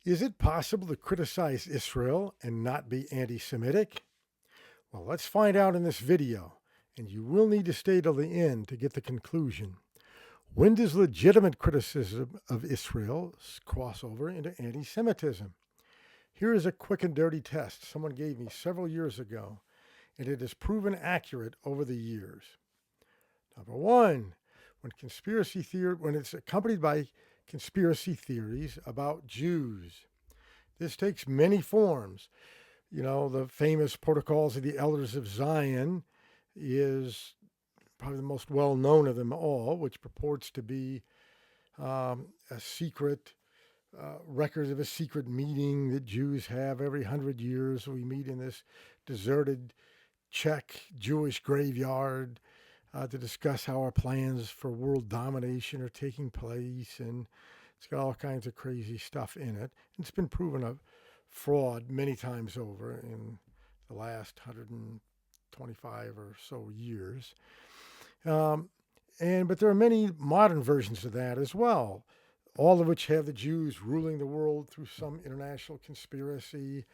Is it possible to criticize Israel and not be anti-Semitic? Well, let's find out in this video, and you will need to stay till the end to get the conclusion. When does legitimate criticism of Israel cross over into anti-Semitism? Here is a quick and dirty test someone gave me several years ago, and it has proven accurate over the years. Number one, when it's accompanied by conspiracy theories about Jews. This takes many forms. The famous Protocols of the Elders of Zion is probably the most well-known of them all, which purports to be a secret record of a secret meeting that Jews have every 100 years. We meet in this deserted Czech Jewish graveyard to discuss how our plans for world domination are taking place, and it's got all kinds of crazy stuff in it. It's been proven a fraud many times over in the last 125 or so years. But there are many modern versions of that as well, all of which have the Jews ruling the world through some international conspiracy.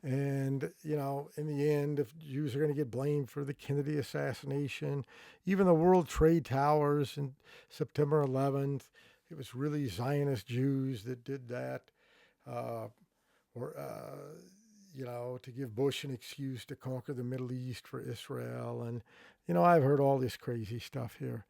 And, in the end, if Jews are going to get blamed for the Kennedy assassination, even the World Trade Towers in September 11th, it was really Zionist Jews that did that, to give Bush an excuse to conquer the Middle East for Israel. And, I've heard all this crazy stuff here.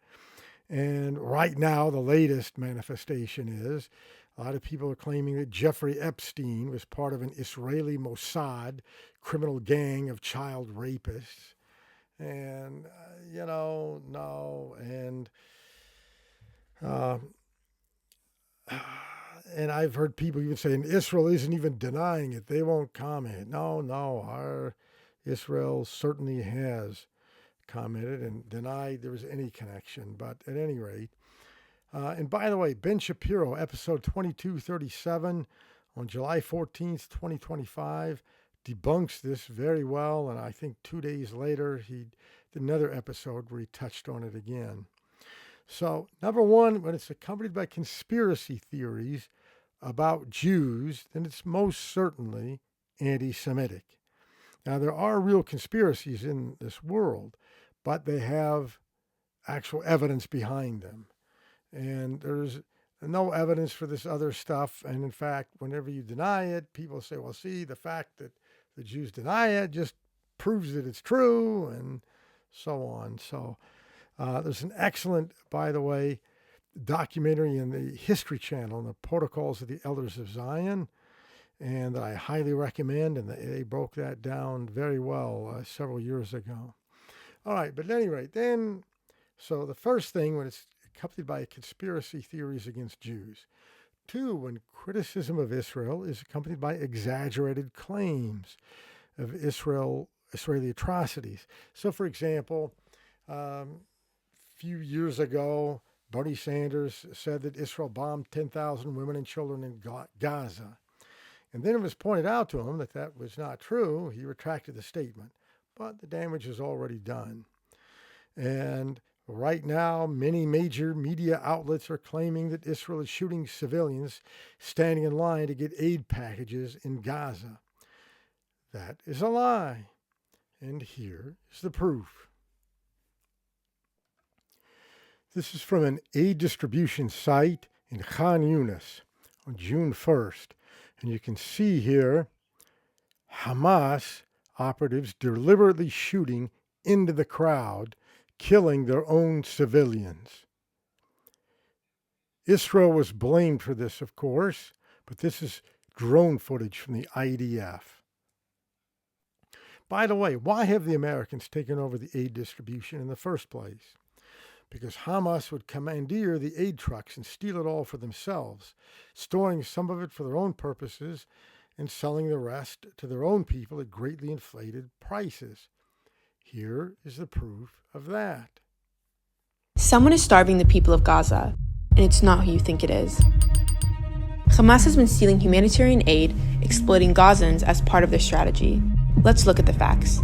And right now, the latest manifestation is a lot of people are claiming that Jeffrey Epstein was part of an Israeli Mossad criminal gang of child rapists. And, no. And I've heard people even saying Israel isn't even denying it. They won't comment. No. Israel certainly has commented and denied there was any connection. But at any rate, and by the way, Ben Shapiro, episode 2237 on July 14th, 2025, debunks this very well. And I think 2 days later, he did another episode where he touched on it again. So, number one, when it's accompanied by conspiracy theories about Jews, then it's most certainly anti-Semitic. Now, there are real conspiracies in this world, but they have actual evidence behind them. And there's no evidence for this other stuff. And in fact, whenever you deny it, people say, well, see, the fact that the Jews deny it just proves that it's true, and so on. So there's an excellent, by the way, documentary in the History Channel, the Protocols of the Elders of Zion, and that I highly recommend, and they broke that down very well several years ago. All right, but at any rate, so the first thing, when it's accompanied by conspiracy theories against Jews. Two, when criticism of Israel is accompanied by exaggerated claims of Israeli atrocities. So, for example, a few years ago, Bernie Sanders said that Israel bombed 10,000 women and children in Gaza. And then it was pointed out to him that that was not true. He retracted the statement, but the damage is already done. And right now, many major media outlets are claiming that Israel is shooting civilians standing in line to get aid packages in Gaza. That is a lie. And here is the proof. This is from an aid distribution site in Khan Yunis on June 1st. And you can see here Hamas operatives deliberately shooting into the crowd, killing their own civilians. Israel was blamed for this, of course, but this is drone footage from the IDF. By the way, why have the Americans taken over the aid distribution in the first place? Because Hamas would commandeer the aid trucks and steal it all for themselves, storing some of it for their own purposes and selling the rest to their own people at greatly inflated prices. Here is the proof of that. Someone is starving the people of Gaza, and it's not who you think it is. Hamas has been stealing humanitarian aid, exploiting Gazans as part of their strategy. Let's look at the facts.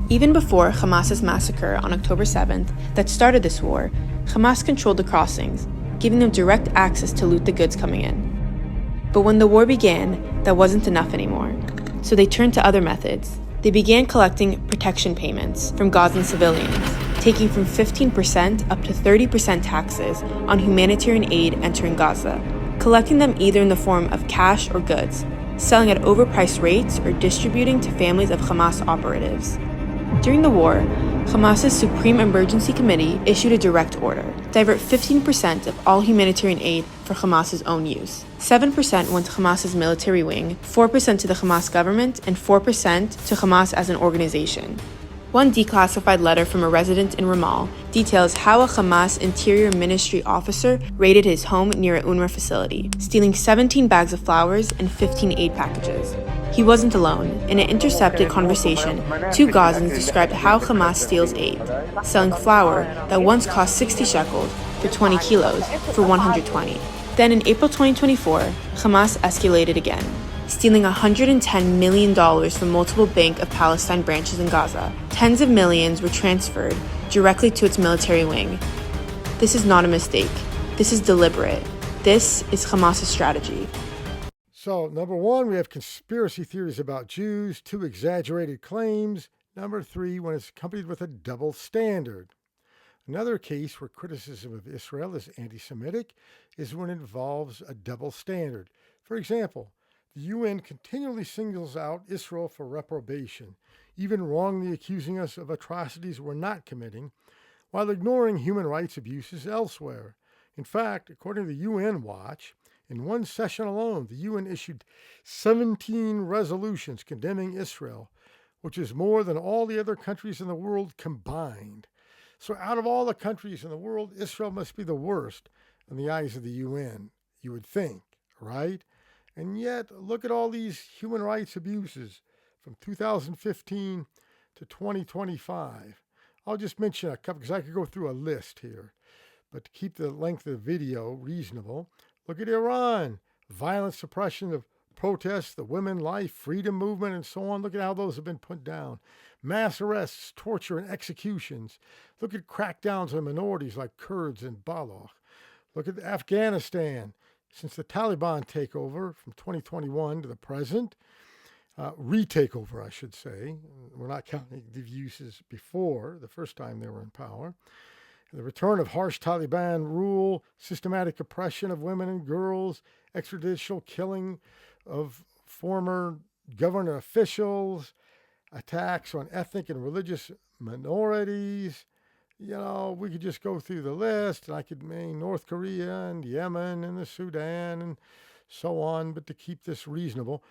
Even before Hamas's massacre on October 7th that started this war, Hamas controlled the crossings, giving them direct access to loot the goods coming in. But when the war began, that wasn't enough anymore. So they turned to other methods. They began collecting protection payments from Gazan civilians, taking from 15% up to 30% taxes on humanitarian aid entering Gaza, collecting them either in the form of cash or goods, selling at overpriced rates, or distributing to families of Hamas operatives. During the war, Hamas's Supreme Emergency Committee issued a direct order: divert 15% of all humanitarian aid for Hamas's own use. 7% went to Hamas's military wing, 4% to the Hamas government, and 4% to Hamas as an organization. One declassified letter from a resident in Ramal details how a Hamas Interior Ministry officer raided his home near an UNRWA facility, stealing 17 bags of flowers and 15 aid packages. He wasn't alone. In an intercepted conversation, two Gazans described how Hamas steals aid, selling flour that once cost 60 shekels for 20 kilos for 120. Then in April 2024, Hamas escalated again, stealing $110 million from multiple Bank of Palestine branches in Gaza. Tens of millions were transferred directly to its military wing. This is not a mistake. This is deliberate. This is Hamas's strategy. So, number one, we have conspiracy theories about Jews, 2, exaggerated claims. Number 3, when it's accompanied with a double standard. Another case where criticism of Israel is anti-Semitic is when it involves a double standard. For example, the UN continually singles out Israel for reprobation, even wrongly accusing us of atrocities we're not committing, while ignoring human rights abuses elsewhere. In fact, according to the UN Watch, in one session alone, the UN issued 17 resolutions condemning Israel, which is more than all the other countries in the world combined. So out of all the countries in the world, Israel must be the worst in the eyes of the UN, you would think, right? And yet, look at all these human rights abuses from 2015 to 2025. I'll just mention a couple because I could go through a list here. But to keep the length of the video reasonable, look at Iran, violent suppression of protests, the women life, freedom movement, and so on. Look at how those have been put down. Mass arrests, torture, and executions. Look at crackdowns on minorities like Kurds and Baloch. Look at Afghanistan. Since the Taliban takeover from 2021 to the present, retakeover, I should say. We're not counting the uses before, the first time they were in power. The return of harsh Taliban rule, systematic oppression of women and girls, extrajudicial killing of former government officials, attacks on ethnic and religious minorities. You know, we could just go through the list, and I could name North Korea and Yemen and the Sudan and so on, but to keep this reasonable,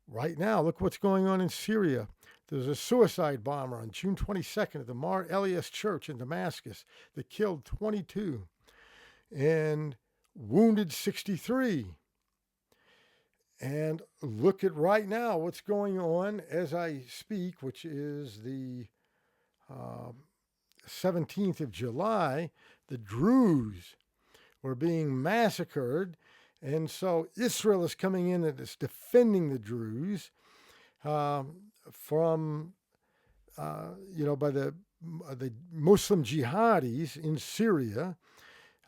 right now, look what's going on in Syria. There's a suicide bomber on June 22nd at the Mar Elias Church in Damascus that killed 22 and wounded 63. And look at right now what's going on as I speak, which is the 17th of July. The Druze were being massacred. And so Israel is coming in and is defending the Druze from, by the Muslim jihadis in Syria,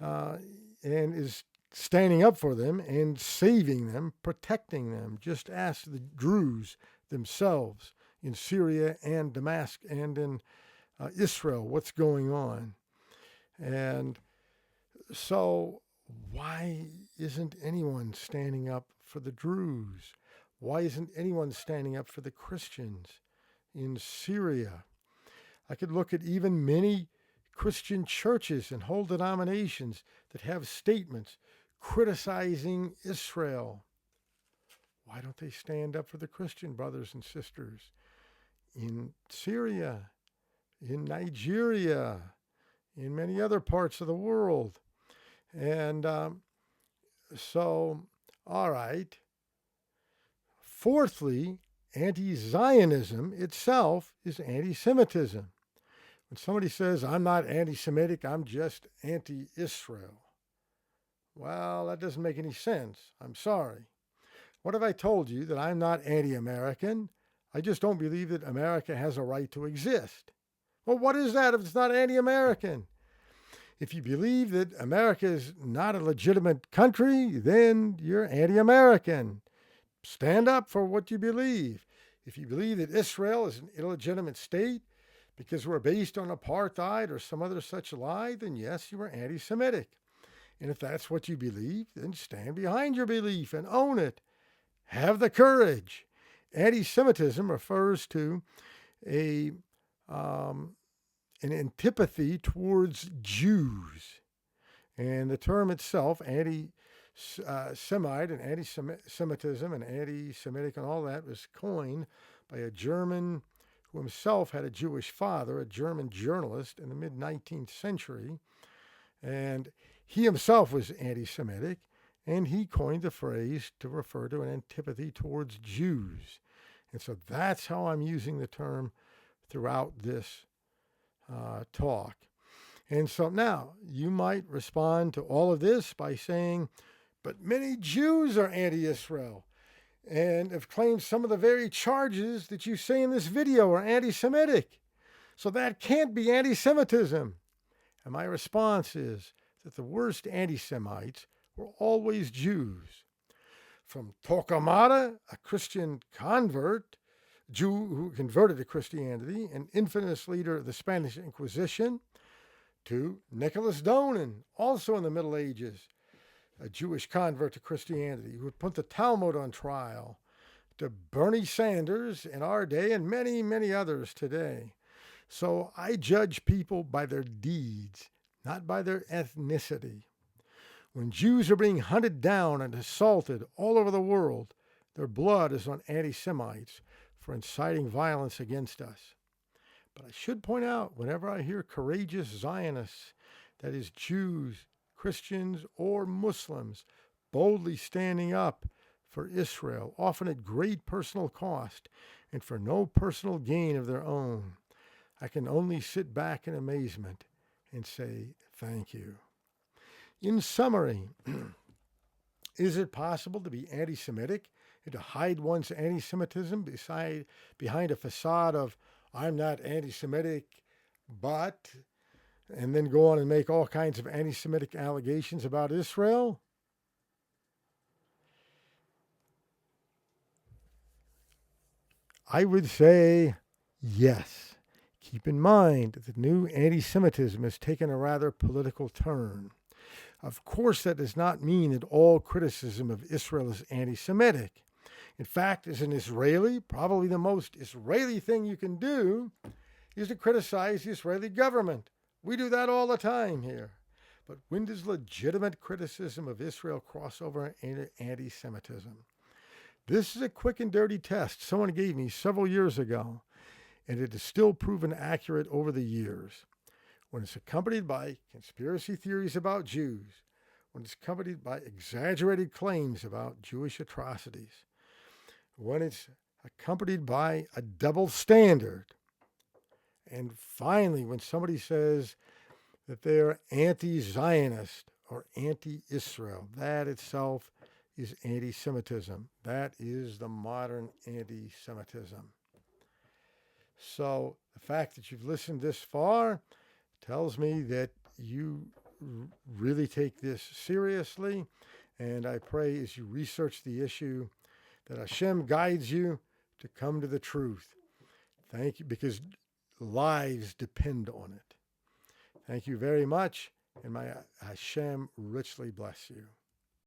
and is standing up for them and saving them, protecting them. Just ask the Druze themselves in Syria and Damascus and in Israel what's going on. And so why isn't anyone standing up for the Druze? Why isn't anyone standing up for the Christians in Syria? I could look at even many Christian churches and whole denominations that have statements criticizing Israel. Why don't they stand up for the Christian brothers and sisters in Syria, in Nigeria, in many other parts of the world? And so, all right. Fourthly, anti-Zionism itself is anti-Semitism. When somebody says, I'm not anti-Semitic, I'm just anti-Israel. Well, that doesn't make any sense. I'm sorry. What if I told you that I'm not anti-American? I just don't believe that America has a right to exist. Well, what is that if it's not anti-American? If you believe that America is not a legitimate country, then you're anti-American. Stand up for what you believe. If you believe that Israel is an illegitimate state because we're based on apartheid or some other such lie, then yes, you are anti-Semitic. And if that's what you believe, then stand behind your belief and own it. Have the courage. Anti-Semitism refers to a an antipathy towards Jews. And the term itself, anti-Semite and anti-Semitism and anti-Semitic and all that, was coined by a German who himself had a Jewish father, a German journalist in the mid-19th century. And he himself was anti-Semitic, and he coined the phrase to refer to an antipathy towards Jews. And so that's how I'm using the term throughout this talk. And so now you might respond to all of this by saying, but many Jews are anti-Israel and have claimed some of the very charges that you say in this video are anti-Semitic. So that can't be anti-Semitism. And my response is that the worst anti-Semites were always Jews. From Torquemada, a Christian convert, Jew who converted to Christianity, an infamous leader of the Spanish Inquisition, to Nicholas Donin, also in the Middle Ages, a Jewish convert to Christianity, who would put the Talmud on trial, to Bernie Sanders in our day and many, many others today. So I judge people by their deeds, not by their ethnicity. When Jews are being hunted down and assaulted all over the world, their blood is on anti-Semites for inciting violence against us. But I should point out, whenever I hear courageous Zionists, that is Jews, Christians, or Muslims, boldly standing up for Israel, often at great personal cost and for no personal gain of their own, I can only sit back in amazement and say thank you. In summary, is it possible to be anti-Semitic and to hide one's anti-Semitism behind a facade of I'm not anti-Semitic, but, and then go on and make all kinds of anti-Semitic allegations about Israel? I would say yes. Keep in mind that the new anti-Semitism has taken a rather political turn. Of course, that does not mean that all criticism of Israel is anti-Semitic. In fact, as an Israeli, probably the most Israeli thing you can do is to criticize the Israeli government. We do that all the time here. But when does legitimate criticism of Israel cross over into anti-Semitism? This is a quick and dirty test someone gave me several years ago, and it has still proven accurate over the years. When it's accompanied by conspiracy theories about Jews, when it's accompanied by exaggerated claims about Jewish atrocities, when it's accompanied by a double standard, and finally, when somebody says that they're anti-Zionist or anti-Israel, that itself is anti-Semitism. That is the modern anti-Semitism. So the fact that you've listened this far tells me that you really take this seriously, and I pray as you research the issue that Hashem guides you to come to the truth. Thank you, because lives depend on it. Thank you very much, and may Hashem richly bless you.